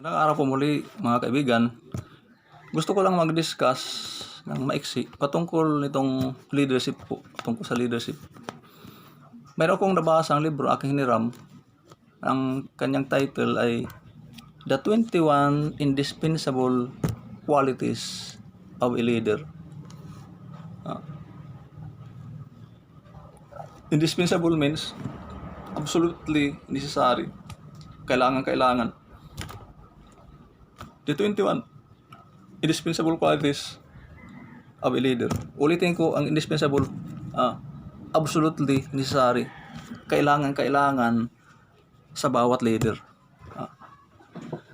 Magandang araw po muli mga kaibigan. Gusto ko lang mag-discuss ng maiksi patungkol nitong leadership po, tungkol sa leadership. Mayroon akong nabasang libro, aking hiniram. Ang kanyang title ay The 21 Indispensable Qualities of a Leader. Indispensable means absolutely necessary. Kailangan. The 21 indispensable qualities of a leader. Ulitin ko ang indispensable, absolutely necessary. Kailangan sa bawat leader.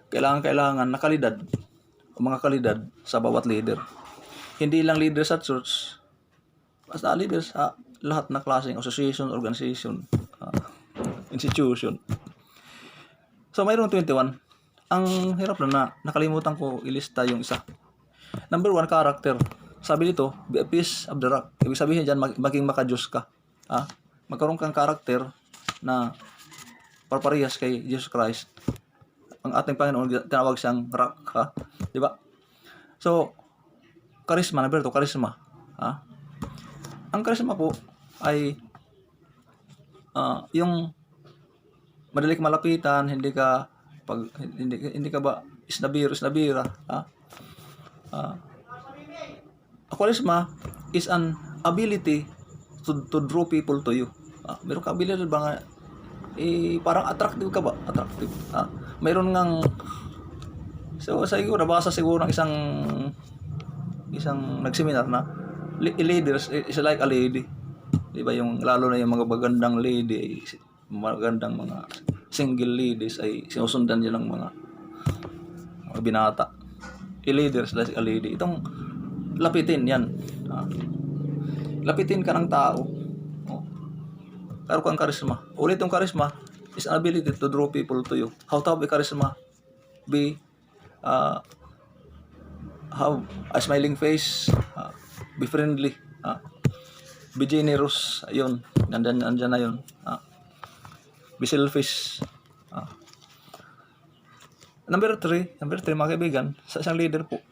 Kailangan na kalidad, o mga kalidad sa bawat leader. Hindi lang leader sa church, basta leader sa lahat na klaseng association, organization, institution. So mayroong 21. Ang hirap na nakalimutan ko ilista yung isa. Number 1, character. Sabi dito, be a piece of the rock. Ibig sabihin dyan, maging makajus ka. Magkaroon kang character na parparehas kay Jesus Christ. Ang ating Panginoon, tinawag siyang rock. Di ba? So, charisma. Number 2, charisma. Ang charisma po ay yung madali ka malapitan, hindi ka ba isnabira. Charisma is an ability to draw people to you. Meron ka ability ba nga parang attractive ka ba? Attractive. Meron ngang siguro nabasa siguro ng isang nagseminar na leaders is like a lady. Di ba yung lalo na yung mga magandang lady, magandang mga single ladies ay sinusundan niya ng mga binata. Leaders like a lady. Itong lapitin yan. Lapitin ka ng tao. Pero kang charisma. Ulit yung charisma is an ability to draw people to you. How to have a charisma? Be have a smiling face, be friendly, be generous. Ayun, nandyan na yun. Be selfish. Number 3 mga kaibigan, sa isang leader po,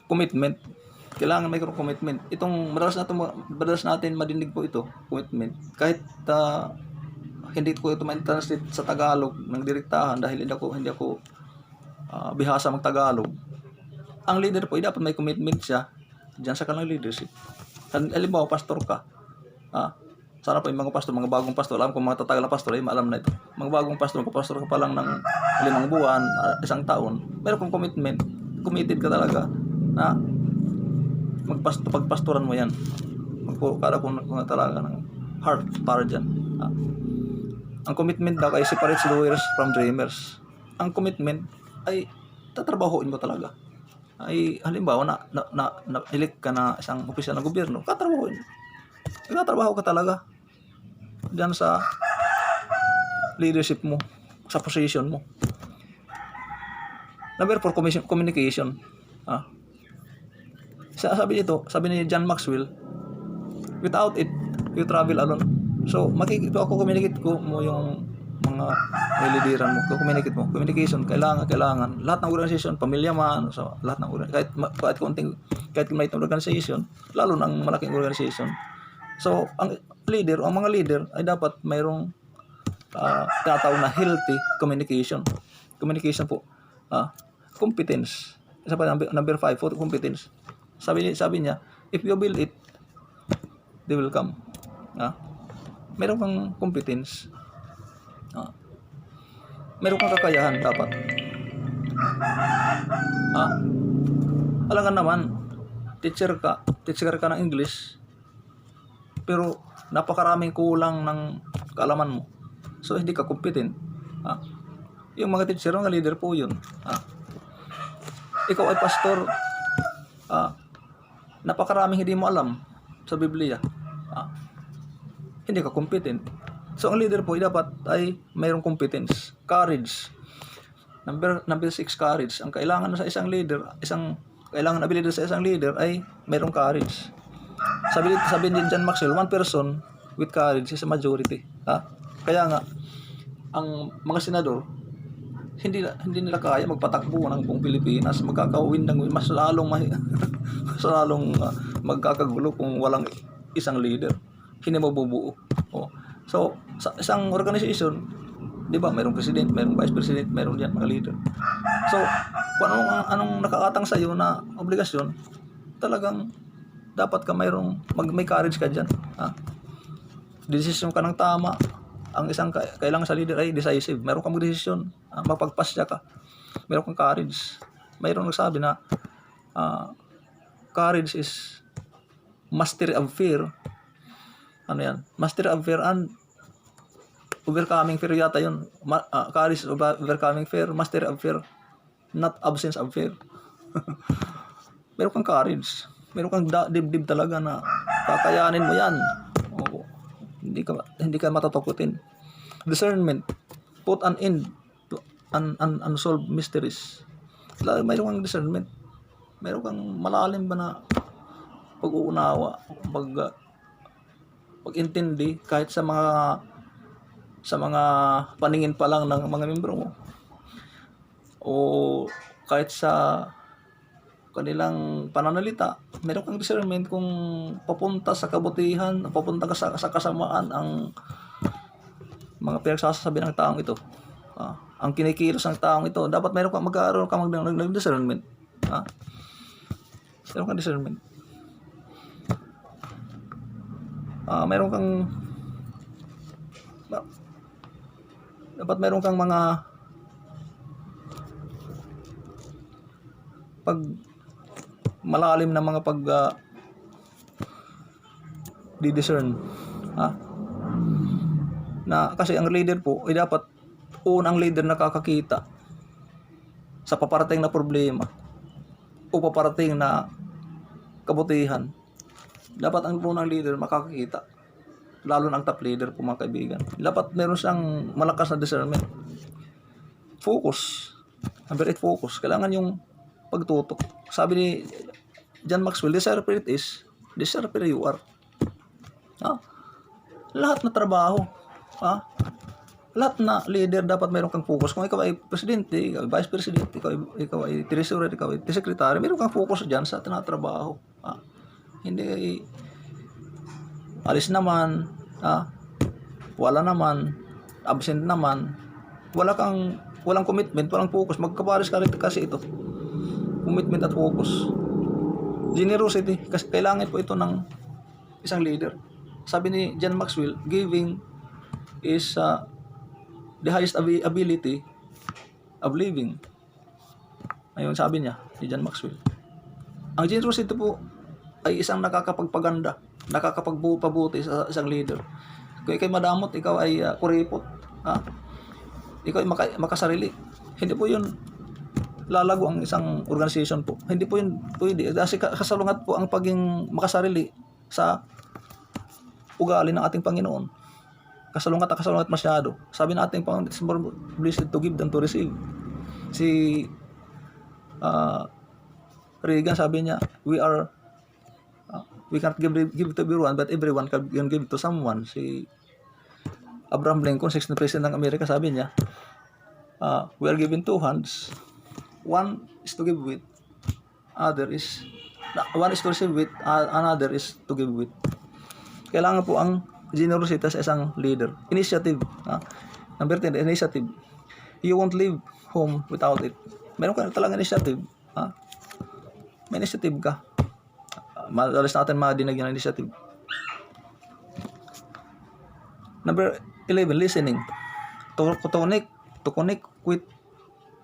commitment. Kailangan may commitment. Itong madalas natin madinig po ito, commitment. Kahit hindi ko ito ma-translate sa Tagalog ng direktahan dahil hindi ako bihasa mag-Tagalog. Ang leader po, dapat may commitment siya diyan sa kanilang leadership. Halimbawa, pastor ka. Sana po yung mga pastor, mga bagong pastor, alam ko mga tatagal na pastor, maalam na ito. Mga bagong pastor, magpapastor ka pa lang ng 5 buwan, 1 taon, meron kong commitment, committed ka talaga na pagpastoran mo yan. Magpukara kung talaga ng heart para dyan. Ang commitment daw ay separates doers from dreamers. Ang commitment ay tatrabahoin mo talaga. Ay halimbawa na elect ka na isang opisyal ng gobyerno, katrabahoin. Nagtatrabaho ka talaga diyan sa leadership mo, sa position mo. Number 4, communication. Sabi ni John Maxwell, without it, you travel alone. So, communicate ko mo yung mga nilidiran mo, communicate mo. Communication, kailangan. Lahat ng organization, pamilya man, so, lahat ng organization, kahit maliit na organization, lalo ng malaking organization. So, ang mga leader ay dapat mayroong tinatawag na healthy communication. Communication po. Competence. Isa pa, number 5, competence. Sabi niya, if you build it, they will come. Meron kang competence. Meron kang kakayahan dapat. Alangan naman, teacher ka ng English, pero napakaraming kulang ng kaalaman mo. So, hindi ka competent. Yung mga teacher, mga leader po yun. Ikaw ay pastor, napakaraming hindi mo alam sa Biblia. Hindi ka competent. So, ang leader po dapat ay mayroong competence. Courage. Number 6, courage. Ang kailangan sa isang leader, kailangan ability sa isang leader ay mayroong courage. Sabi ni John Maxwell, one person with courage is a majority. Kaya nga, ang mga senador, hindi nila kaya magpatakbo ng buong Pilipinas. Magkakawin ng mas lalong mas lalong magkakagulo kung walang isang leader. Hindi mabubuo. Oh. So, sa isang organization, 'di ba, mayroong president, mayroong vice president, mayroong diyan mga leader. So, kung anong nakakatang sa iyo na obligasyon, talagang dapat ka may courage ka diyan. Desisyon ka ng tama. Ang isang kailangan sa leader ay decisive. Meron kang magdesisyon, mapagpasya ka. Meron kang courage. Mayroong nagsabi na courage is mastery of fear. Ano yan? Mastery of fear and overcoming fear yata yun. Courage is overcoming fear. Mastery of fear, not absence of fear. Meron kang courage. Meron kang dibdib talaga na kakayanin mo yan. Oo. Hindi ka matatakutin. Discernment, put an end to unsolved mysteries. Mayroon kang discernment. Mayroon kang malalim ba na pag-uunawa, pag-intindi kahit sa mga paningin pa lang ng mga membro mo. O kahit sa kanilang pananalita, meron kang discernment kung papunta sa kabutihan, papunta ka sa kasamaan ang mga pinagsasabi ng taong ito. Ang kinikilos ng taong ito, dapat meron kang magkaroon ka ng discernment. Meron kang discernment. Meron kang dapat meron kang mga malalim na mga di-discern. Na kasi ang leader po ay dapat unang leader nakakakita sa paparating na problema o paparating na kabutihan. Dapat ang unang leader makakakita, lalo na ang top leader po mga kaibigan. Dapat meron siyang malakas na discernment. Focus. Number 8, focus. Kailangan yung pagtutok. Sabi ni John Maxwell, desire where it is, desire where you are. Lahat na trabaho, lahat na leader dapat mayroon kang focus. Kung ikaw ay presidente, ikaw ay vice president, ikaw ay treasurer, ikaw ay secretary, mayroon kang focus dyan sa tinatrabaho. Hindi alis naman, wala naman, absent naman, walang commitment, walang focus. Magkapares ka rin kasi ito. Commitment at focus. Generosity, kasi kailangan po ito ng isang leader. Sabi ni John Maxwell, giving is the highest ability of living. Ayun sabi niya, ni John Maxwell. Ang generosity po ay isang nakakapagpaganda, nakakapagpabuti sa isang leader. Kung ikaw ay madamot, ikaw ay kuripot, ikaw ay makasarili, hindi po yun lalago ang isang organization po. Hindi po yun pwede. Kasi kasalungat po ang paging makasarili sa ugali ng ating Panginoon. Kasalungat masyado. Sabi natin, it's more blessed to give than to receive. Si Reagan, sabi niya, we can't give to everyone, but everyone can give to someone. Si Abraham Lincoln, 16th President ng Amerika, sabi niya, we are given two hands. One is to give with, one is to receive with, another is to give with. Kailangan po ang generosity sa isang leader. Initiative. Number 10, initiative. You won't leave home without it. Meron ka talagang initiative. May initiative ka. Madalas natin madinig yung initiative. Number 11, listening. To connect with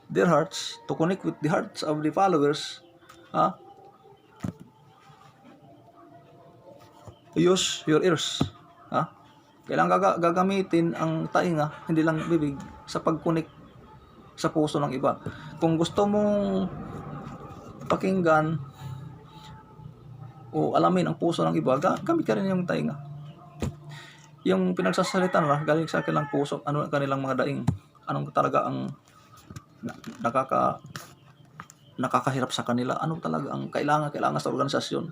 their hearts, to connect with the hearts of the followers. Use your ears. Kailangan gagamitin ang tainga, hindi lang bibig, sa pag-connect sa puso ng iba. Kung gusto mong pakinggan o alamin ang puso ng iba, gamit ka rin yung tainga. Yung pinagsasalita nila galing sa kanilang puso, ano kanilang mga daing, anong talaga ang nakakahirap sa kanila, ano talaga ang kailangan sa organisasyon.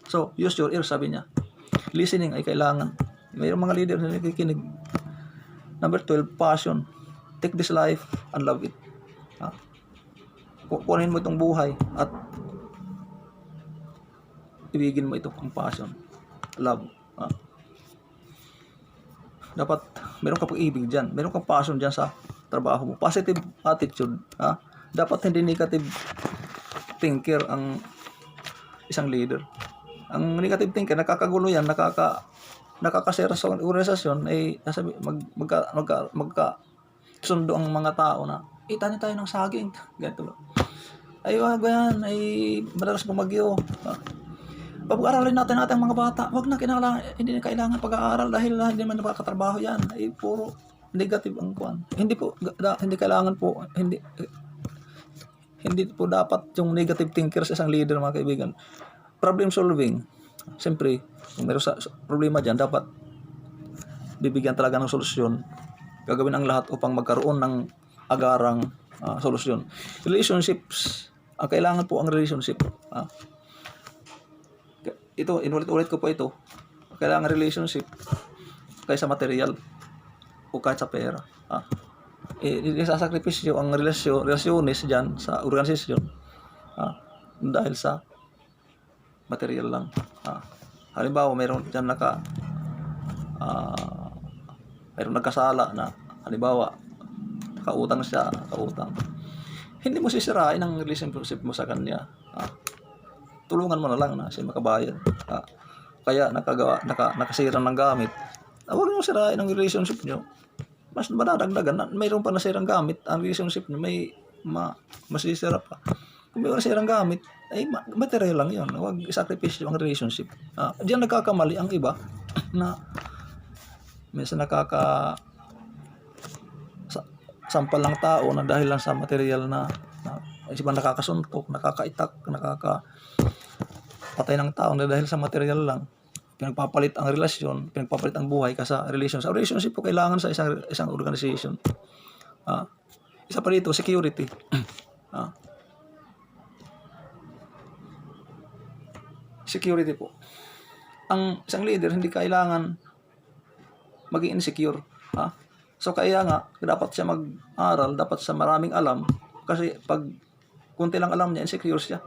So, use your ears, sabi niya. Listening ay kailangan. Mayroong mga leader na nakikinig. Number 12, passion. Take this life and love it. Ha? Kukunin mo itong buhay at ibigin mo ito, ang passion, love. Ha? Dapat meron kang pag-ibig dyan, meron kang passion dyan sa trabaho mo, positive attitude. Ha? Dapat hindi negative thinker ang isang leader. Ang negative thinker, nakakagulo yan, nakakasira sa organisasyon, ay magka sundo ang mga tao na itanim tayo ng saging, ganito lang. Ay wag yan, ay madalas bumagyo. Pag-aaralin natin ang mga bata, wag na hindi na kailangan pag-aaral dahil hindi man nakakatrabaho yan. Ay puro negative ang kuan. Hindi kailangan po, hindi po dapat yung negative thinker sa isang leader, mga kaibigan. Problem solving. Siyempre, kung meron sa problema dyan, dapat bibigyan talaga ng solusyon. Gagawin ang lahat upang magkaroon ng agarang solusyon. Relationships. Kailangan po ang relationship. Ito, inulit-ulit ko po ito. Kailangan relationship kaysa material o kahit sa pera. Isasakripisyo ang relasyones dyan sa organisasyon dahil sa material lang. Halimbawa, mayroon dyan mayroon nagkasala na, halimbawa, nakautang siya, hindi mo sisirain ang relationship mo sa kanya. Tulungan mo na lang na siya makabayad. Kaya nakasira ng gamit. Huwag mo sirain ang relationship nyo. Mas madadagdagan, mayroon pa nasirang gamit, ang relationship nyo may masisira pa. Kung may nasirang gamit, ay material lang yun. Huwag isakripisyo ang relationship. Diyan nagkakamali ang iba na minsan sampal lang tao na dahil lang sa material na iba nakakasuntok, nakakaitak, nakakapatay ng tao na dahil sa material lang. Pinagpapalit ang relasyon, pinagpapalit ang buhay sa relation. Sa relationship po kailangan sa isang organization. Isa pa dito, security. Security po. Ang isang leader hindi kailangan maging insecure. So kaya nga, dapat siya mag-aral, dapat siya maraming alam. Kasi pag kunti lang alam niya, insecure siya.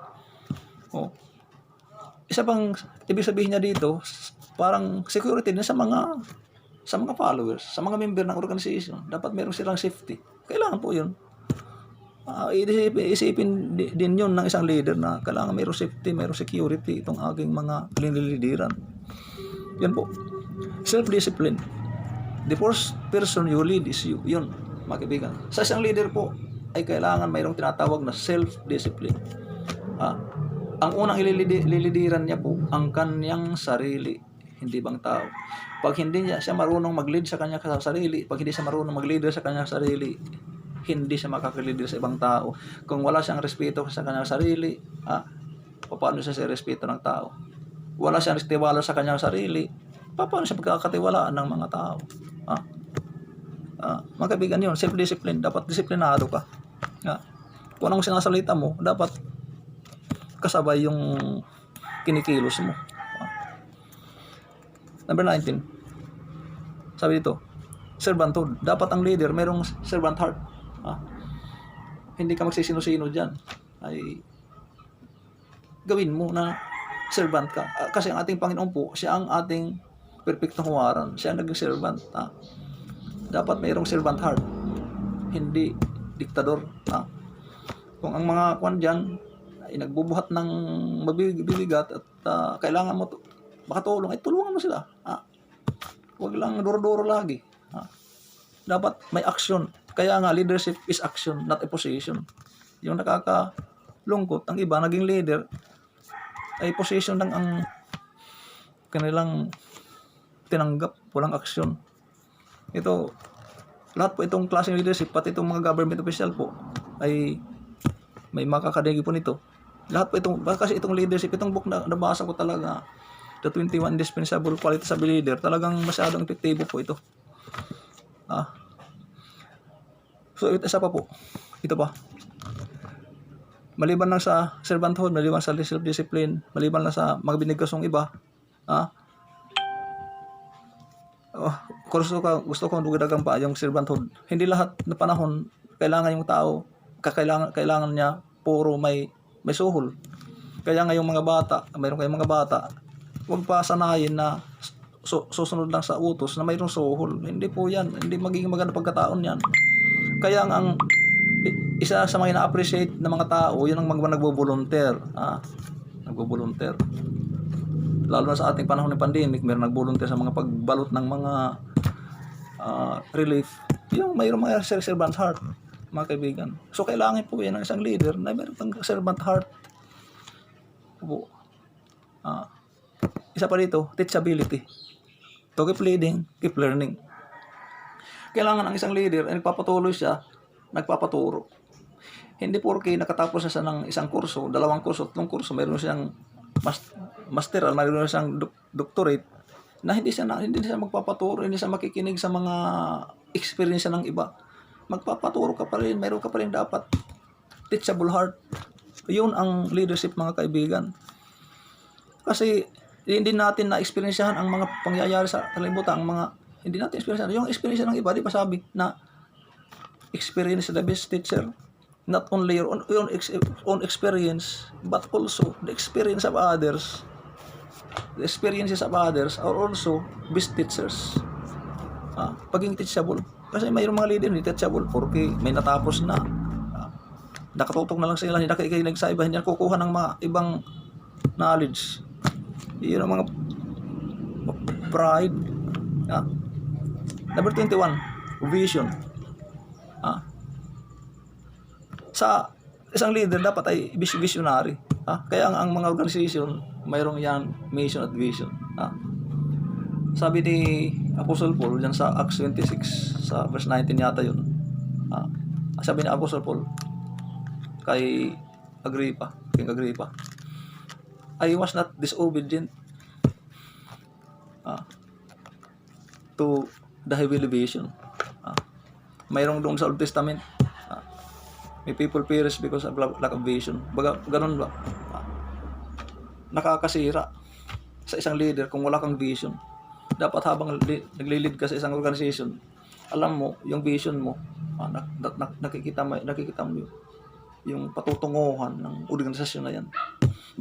Isa pang ibig sabihin niya dito, parang security din sa mga followers, sa mga member ng organization. Dapat meron silang safety. Kailangan po yun. Isipin din yun ng isang leader na kailangan mayroong safety, mayroong security itong aking mga linilidiran. Yan po. Self-discipline. The first person you lead is you. Yun, mga kaibigan. Sa isang leader po, ay kailangan mayroong tinatawag na self-discipline. Ang unang ililidiran niya po, ang kanyang sarili, hindi bang tao. Pag hindi siya marunong mag-lead sa kanyang sarili, pag hindi siya marunong mag-leader sa kanyang sarili, hindi siya makaka-leader sa ibang tao. Kung wala siyang respeto sa kanyang sarili, paano siya respeto ng tao? Wala siyang tiwala sa kanyang sarili, paano siya pagkakatiwalaan ng mga tao? Mga kaibigan yun, self-discipline. Dapat disiplinado ka. Kung anong sinasalita mo, dapat kasabay yung kinikilos mo. Number 19. Sabi dito, servanthood. Dapat ang leader mayroong servant heart. Hindi ka magsisino-sino dyan. Ay gawin mo na servant ka. Kasi ang ating Panginoon po, siya ang ating perfectong huwaran. Siya ang naging servant. Dapat mayroong servant heart. Hindi diktador. Kung ang mga kwan dyan ay nagbubuhat ng mabibigat at kailangan mo makatulong, ay tulungan mo sila. Huwag lang duro-duro lagi. Dapat may action. Kaya nga, leadership is action, not a position. Yung nakakalungkot, ang iba naging leader ay position lang ang kanilang tinanggap, walang action. Ito, lahat po itong klaseng leadership, pati itong mga government official po, ay may makakadigi po nito. Lahat po itong, kasi itong leadership, itong book na nabasa ko talaga, The 21 Indispensable Qualities of a Leader, talagang masyadong epektibo po ito. So, isa pa po. Ito pa. Maliban lang sa servanthood, maliban sa self-discipline, maliban lang sa mga binigkasong iba, gusto ko dugdagan pa yung servanthood. Hindi lahat na panahon kailangan yung tao kailangan niya puro may suhol. Kaya ngayong mga bata, mayroon kayong mga bata, huwag pa sanayin na susunod lang sa utos na mayroong suhol. Hindi po yan. Hindi magiging maganda pagkataon yan. Kaya ang isa sa mga ina-appreciate ng mga tao, yun ang mga nagbo-volunteer. Nagbo-volunteer. Lalo na sa ating panahon ng pandemic, mayroong nag-volunteer sa mga pagbalot ng mga relief. Yung mayroong mga servant heart, mga kaibigan. So, kailangan po yan ng isang leader na mayroong pang servant heart. Po. Isa pa dito, teachability. To keep leading, keep learning. Kailangan ang isang leader ay nagpapatuloy siya, nagpapaturo. Hindi porke nakatapos siya ng isang kurso, 2 kurso, 3 kurso, mayroon siyang masteral, mayroon siyang doctorate, na hindi siya magpapaturo, hindi siya makikinig sa mga experience ng iba. Magpapaturo ka pa rin, mayroon ka pa rin dapat teachable heart. Yun ang leadership, mga kaibigan. Kasi hindi natin na-experiencehan ang mga pangyayari sa kalibutan, hindi natin experiencehan. Yung experience ng iba, di ba sabi na experience is the best teacher? Not only your own experience, but also the experience of others. The experiences of others are also best teachers. Paging teachable. Kasi mayroong mga leader hindi teachable porque may natapos na. Nakatutok na lang sila, hindi nakikinig sa iba, hindi na kukuha ng mga ibang knowledge. Yun ang mga pride. Number 21, vision. Sa isang leader dapat ay visionary. Kaya ang mga organization, mayroong yan mission at vision. Sabi ni Apostle Paul dyan sa Acts 26 sa verse 19 yata yun. Sabi ni Apostle Paul kay King Agrippa, I was not disobedient to the heavenly vision. Mayroong doon sa Old Testament, may people perish because of lack of vision. Ganun ba? Nakakasira sa isang leader kung wala kang vision. Dapat habang naglilid ka sa isang organization, alam mo yung vision mo, nakikita mo yung patutunguhan ng organisasyon na yan.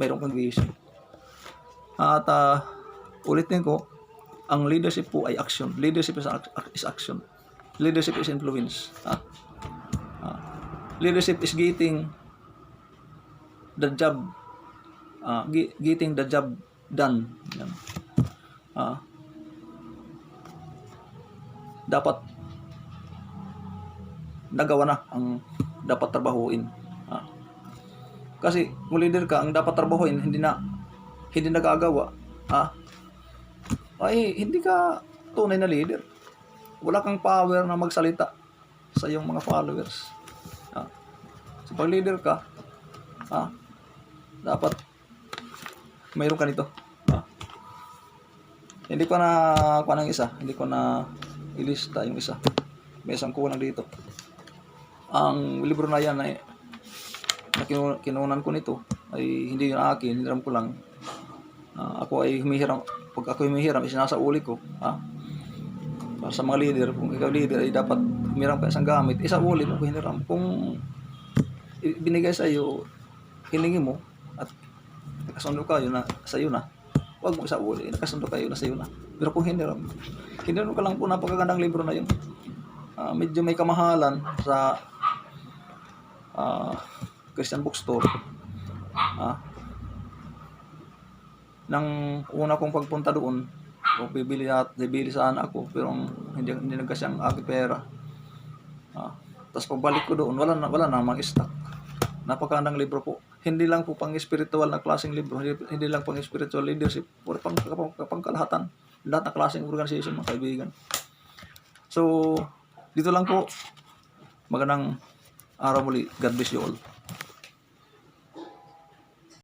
Mayroon kang vision. At ulitin ko, ang leadership po ay action. Leadership is action. Leadership is influence. Leadership is getting the job done. Dapat nagawa na ang dapat trabahuin. Kasi kung leader ka, ang dapat trabahuin hindi nagagawa, ay hindi ka tunay na leader. Wala kang power na magsalita sa iyong mga followers. So pag leader ka, dapat mayroon ka nito. Hindi ko na kuha ng isa, hindi ko na ilista yung isa. May isang kulang dito. Ang libro na yan ay na kinunan ko nito ay hindi yung akin, hiniram ko lang. Ako ay humihiram. Pag ako humihiram, isinasauli ko. Para sa mga leader, kung ikaw leader ay dapat humiram ka isang gamit, isauli mo kung hiniram. Kung binigay sa iyo, hilingi mo at nakasundo kayo na sa iyo na, huwag mo isauli, nakasundo kayo na sa iyo na. Pero kung hiniram ka lang po, napakagandang libro na yun. Medyo may kamahalan sa Christian bookstore. Nang una kong pagpunta doon, bibili sana ako, pero hindi nagkasya ang aking pera. Tapos pagbalik ko doon, wala namang stock. Napakagandang libro po. Hindi lang po pang spiritual na klaseng libro, hindi lang pang spiritual leadership, puro pang kalahatan. Lahat na klaseng organization, mga kaibigan. So, dito lang po. Magandang araw muli. God bless you all.